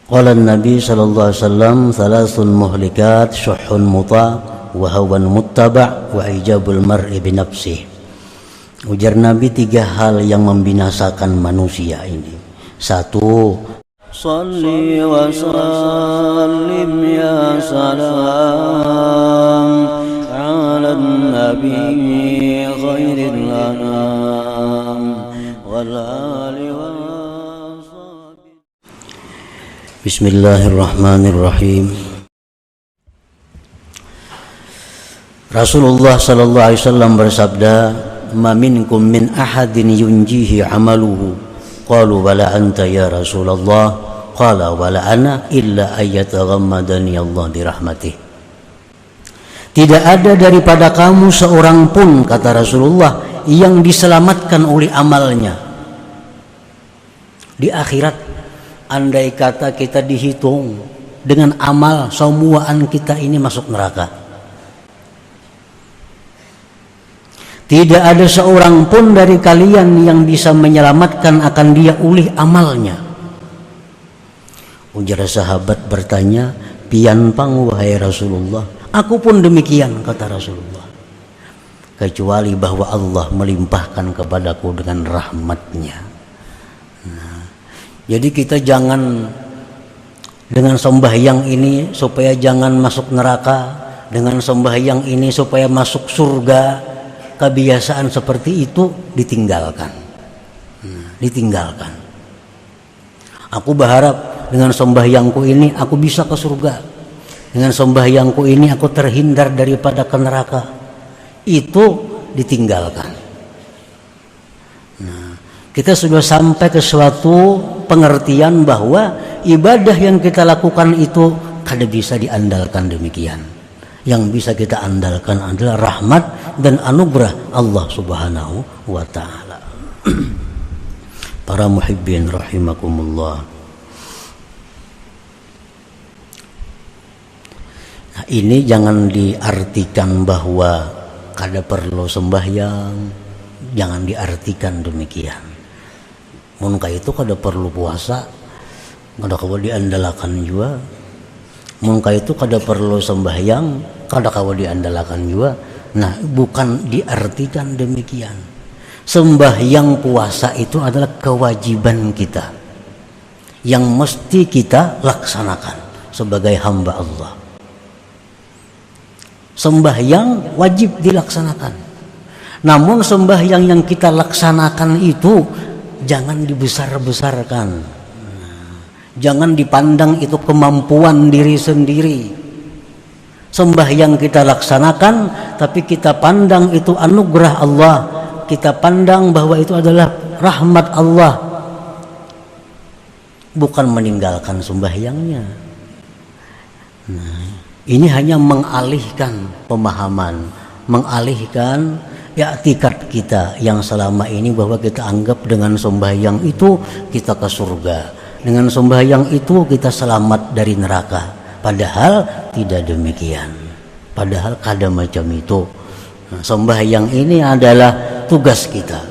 Qala Nabi sallallahu alaihi wasallam thalathun muhlikat syuhun muta wa hawan muttaba' wa ijabul mar'i bi nafsihi. Ujar Nabi, 3 hal yang membinasakan manusia ini. 1, Salli wa sallim ya salam ala nabi khairil anam wal ali wa sahbihi. Bismillahirrahmanirrahim. Rasulullah sallallahu alaihi wasallam bersabda, "Ma minkum min ahadin yunjihi amaluhu." Qalu wala anta ya Rasulullah, qala wala ana illa ayyataghammadani Allah birahmatih. Tidak ada daripada kamu seorang pun, kata Rasulullah, yang diselamatkan oleh amalnya. Di akhirat, andai kata kita dihitung dengan amal, semuaan kita ini masuk neraka. Tidak ada seorang pun dari kalian yang bisa menyelamatkan akan dia oleh amalnya. Ujar sahabat bertanya, "Pian pang wahai Rasulullah?" "Aku pun demikian," kata Rasulullah. "Kecuali bahwa Allah melimpahkan kepadaku dengan rahmatnya." Nah, jadi kita jangan dengan sembahyang ini supaya jangan masuk neraka, dengan sembahyang ini supaya masuk surga. Kebiasaan seperti itu ditinggalkan. Ditinggalkan. Aku berharap dengan sembahyangku ini aku bisa ke surga. Dengan sembahyangku ini aku terhindar daripada ke neraka. Itu ditinggalkan. Nah, kita sudah sampai ke suatu pengertian bahwa ibadah yang kita lakukan itu kada bisa diandalkan demikian. Yang bisa kita andalkan adalah rahmat dan anugerah Allah Subhanahu wa ta'ala. Para muhibbin rahimakumullah. Nah, ini jangan diartikan bahwa kada perlu sembahyang, jangan diartikan demikian. Mun itu kada perlu puasa, kada kawa diandalkan juga. Mun itu kada perlu sembahyang, kada kawa diandalkan juga. Nah, bukan diartikan demikian. Sembahyang puasa itu adalah kewajiban kita yang mesti kita laksanakan sebagai hamba Allah. Sembahyang wajib dilaksanakan. Namun sembahyang yang kita laksanakan itu jangan dibesar-besarkan. Jangan dipandang itu kemampuan diri sendiri. Sembahyang kita laksanakan, tapi kita pandang itu anugerah Allah. Kita pandang bahwa itu adalah rahmat Allah. Bukan meninggalkan sembahyangnya. Nah, ini hanya mengalihkan pemahaman, mengalihkan i'tikad kita yang selama ini bahwa kita anggap dengan sembahyang itu kita ke surga. Dengan sembahyang itu kita selamat dari neraka. Padahal tidak demikian. Padahal kada macam itu. Nah, sembahyang ini adalah tugas kita.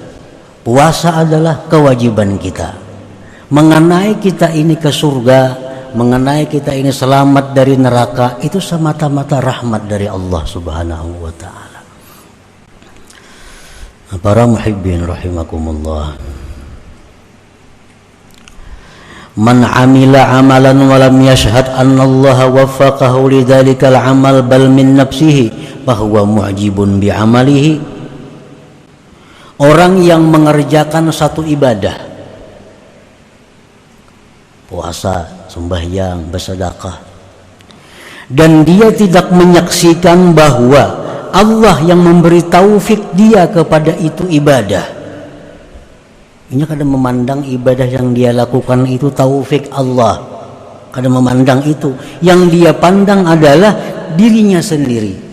Puasa adalah kewajiban kita. Mengenai kita ini ke surga, mengenai kita ini selamat dari neraka, itu semata-mata rahmat dari Allah Subhanahu wa ta'ala. Para muhibbin rahimakumullah. Man amila amalan wa lam yashhad anna Allah waffaqahu lidzalikal amal bal min nafsihi fahuwa mu'jibun bi amalihi. Orang yang mengerjakan satu ibadah, puasa, sembahyang, bersedekah, dan dia tidak menyaksikan bahwa Allah yang memberi taufik dia kepada itu ibadah, ini kadang memandang ibadah yang dia lakukan itu taufik Allah, kadang memandang itu. Yang dia pandang adalah dirinya sendiri.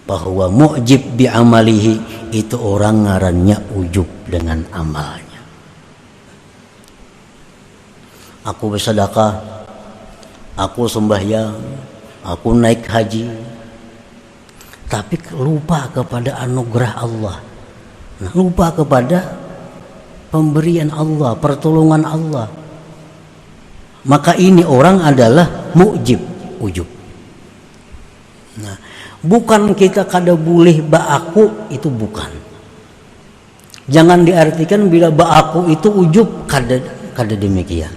Bahwa mu'jib bi amalihi, itu orang ngarannya ujub dengan amalnya. Aku bersedekah, aku sembahyang, aku naik haji, tapi lupa kepada anugerah Allah. Lupa kepada pemberian Allah, pertolongan Allah. maka ini orang adalah mu'jib, ujub. Nah, bukan kita kada boleh ba'aku, itu bukan. Jangan diartikan bila ba'aku itu ujub, kada demikian.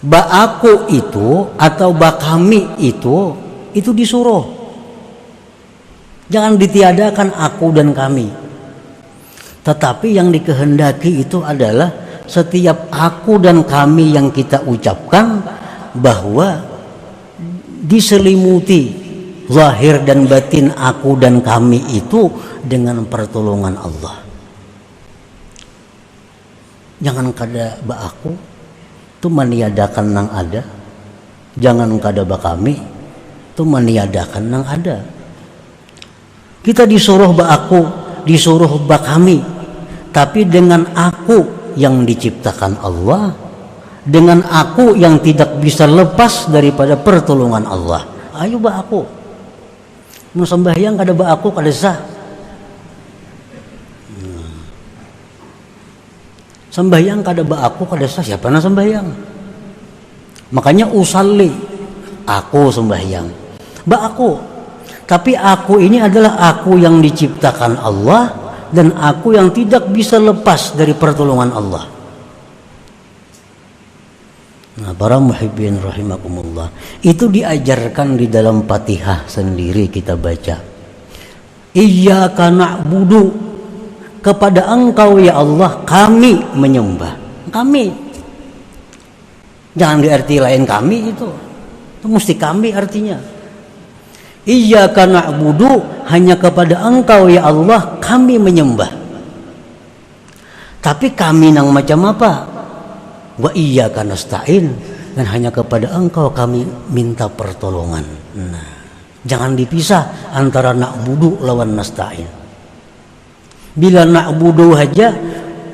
Ba'aku itu atau ba'kami itu disuruh. Jangan ditiadakan aku dan kami. Tetapi yang dikehendaki itu adalah setiap aku dan kami yang kita ucapkan bahwa diselimuti zahir dan batin aku dan kami itu dengan pertolongan Allah. Jangan kada ba'aku itu meniadakan nang ada. Jangan kada ba'kami itu meniadakan nang ada. Kita disuruh ba'aku, disuruh ba'kami, tapi dengan aku yang diciptakan Allah, dengan aku yang tidak bisa lepas daripada pertolongan Allah. Ayo ba'aku. Mau sembahyang kada ba'aku kada sah. Sembahyang kada ba'aku kada sah, siapa nak sembahyang? Makanya usalli, aku sembahyang. Ba'aku. Tapi aku ini adalah aku yang diciptakan Allah dan aku yang tidak bisa lepas dari pertolongan Allah. Nah, para muhibbin rahimakumullah, itu diajarkan di dalam Fatihah sendiri kita baca. Iyyaka na'budu, kepada Engkau ya Allah kami menyembah. Kami. Jangan diarti lain kami itu. Itu mesti kami artinya. Iyyaka na'budu, hanya kepada Engkau ya Allah kami menyembah. Tapi kami nang macam apa? Wa iyyaka nasta'in, dan hanya kepada Engkau kami minta pertolongan. Nah, jangan dipisah antara na'budu lawan nasta'in. Bila na'budu saja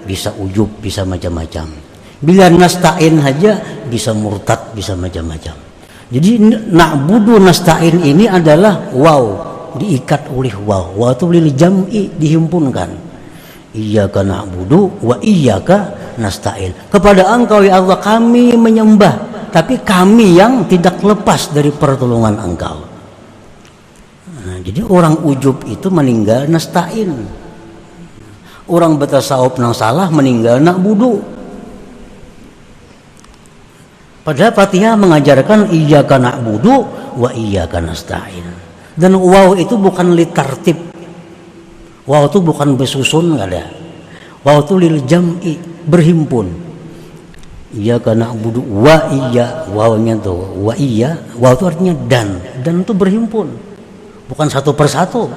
bisa ujub, bisa macam-macam. Bila nasta'in saja bisa murtad, bisa macam-macam. Jadi na'budu nasta'in ini adalah waw, diikat oleh waw. Waw itu lil jam'i, dihimpunkan. Iyyaka na'budu wa iyyaka nasta'in. Kepada Engkau ya Allah kami menyembah, tapi kami yang tidak lepas dari pertolongan Engkau. Nah, jadi orang ujub itu meninggal nasta'in. Orang bertasawuf nang salah meninggal na'budu. Padahal Fatihah mengajarkan iyyaka na'budu wa iyyaka nasta'in. Dan waw itu bukan litartib. Waw itu bukan bersusun, enggak ada. Waw itu lil jam'i, berhimpun. Iyyaka na'budu wa iyya, wawnya tuh wa iyya, waw itu artinya dan itu berhimpun. Bukan satu persatu.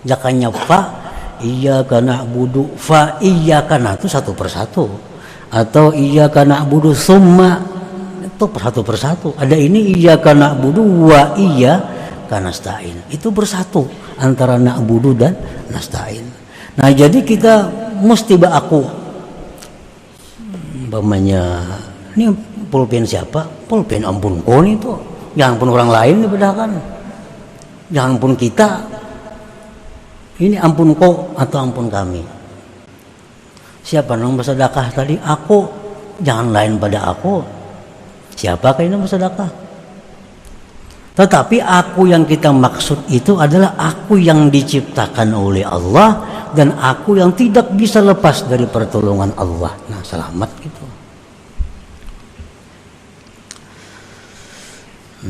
Jakanya fa iyyaka na'budu fa iyyaka, nah itu satu persatu. Atau iyyaka na'budu summa, itu satu persatu. Ada ini iyyaka na'budu wa iyyaka nasta'in, itu bersatu antara na'budu dan nasta'in. Nah, jadi kita mesti ba'aku. Umpamanya ini pulpen siapa? Pulpen ampun kau itu. Jangan pun orang lain dibedakan. Jangan pun kita. Ini ampun kau atau ampun kami. Siapa yang bersedekah tadi? Aku. Jangan lain pada aku. Siapakah ini bersedekah? Tetapi aku yang kita maksud itu adalah aku yang diciptakan oleh Allah dan aku yang tidak bisa lepas dari pertolongan Allah. Nah, selamat gitu.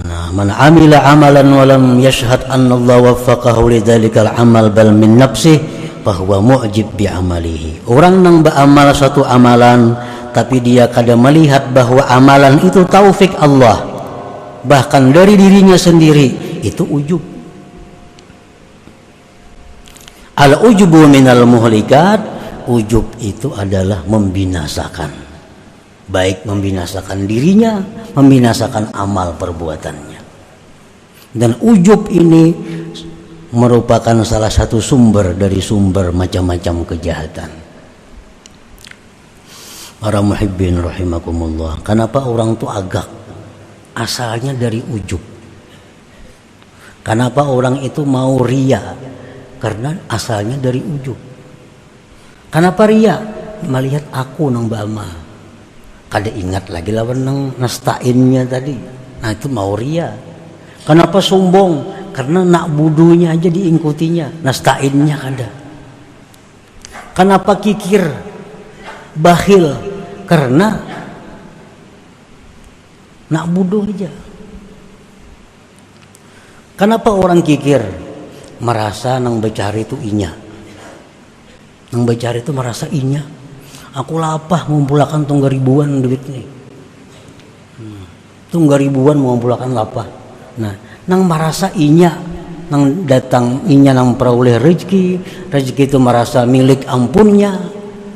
Nah, man amila amalan wa lam yashhad anna Allah waffaqahu lidzalikal amal bal min nafsihi fa huwa mu'jib bi amalihi. Orang nang beramal satu amalan tapi dia kada melihat bahwa amalan itu taufik Allah, bahkan dari dirinya sendiri, itu ujub. Al ujubu minal muhlikat, ujub itu adalah membinasakan, baik membinasakan dirinya, membinasakan amal perbuatannya. Dan ujub ini merupakan salah satu sumber dari sumber macam-macam kejahatan. Para muhibbin rahimakumullah, kenapa orang itu agak asalnya dari ujub? Kenapa orang itu mau ria? Karena asalnya dari ujub. Kenapa ria? Melihat aku nang bama. kada ingat lagi lawan nang nasta'innya tadi. Nah itu mau ria. Kenapa sombong? Karena nak budunya aja diingkutinya, nasta'innya kada. Kenapa kikir, bakhil? Karena nak budu aja. Kenapa orang kikir? Merasa nang becari itu inya. Nang becari itu merasa inya. Aku lapah mengumpulkan tunggal ribuan duit nih. Tunggal ribuan mengumpulkan lapah. Nah, nang merasa inya, nang datang inya nang peroleh rezeki itu merasa milik ampunnya.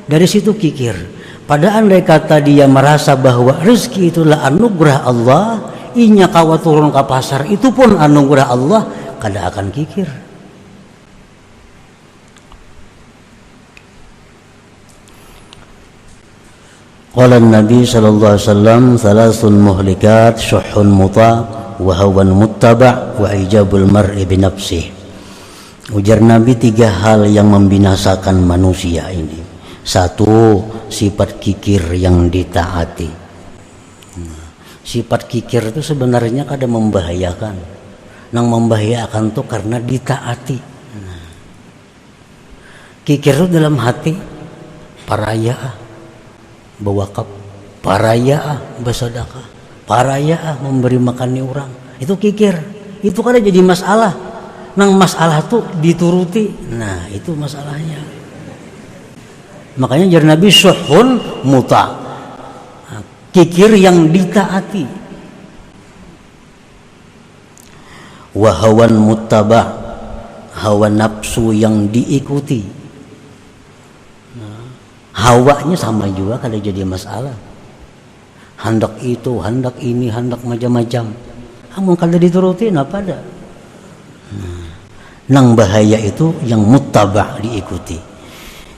Dari situ kikir. Pada andai kata dia merasa bahwa rezeki itulah anugerah Allah, inya kawa turun ke pasar itu pun anugerah Allah, kada akan kikir. Qala Nabi sallallahu alaihi wasallam, "Thalathun muhlikat, syuhhun muta' wa hawan muttaba' wa ijabul mar'i bi nafsihi." Ujar Nabi 3 hal yang membinasakan manusia ini. 1, sifat kikir yang ditaati. Sifat kikir itu sebenarnya kada membahayakan. Nang membahayakan tuh karena ditaati. Kikir itu dalam hati paraya, bewakaf, paraya, bersedekah, paraya, memberi makan orang. Itu kikir. Itu kada jadi masalah. Nang masalah tuh dituruti. Nah, itu masalahnya. Makanya jar Nabi syuhun muta. Kikir yang ditaati. Wa hawan muttaba, hawa nafsu yang diikuti. Hawanya sama juga kada jadi masalah. Hendak itu, hendak ini, hendak macam-macam. Amun kada diturutin apa ada. Nang bahaya itu yang muttaba, diikuti.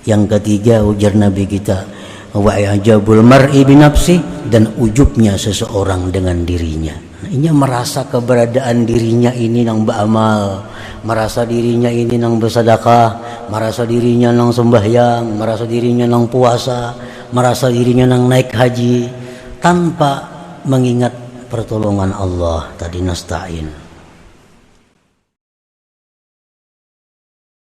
Yang ketiga ujar Nabi kita, wa ajabul mar'i bi nafsi, dan ujubnya seseorang dengan dirinya. Ini merasa keberadaan dirinya ini nang beramal, merasa dirinya ini nang bersedekah, merasa dirinya nang sembahyang, merasa dirinya nang puasa, merasa dirinya nang naik haji, tanpa mengingat pertolongan Allah tadi nasta'in.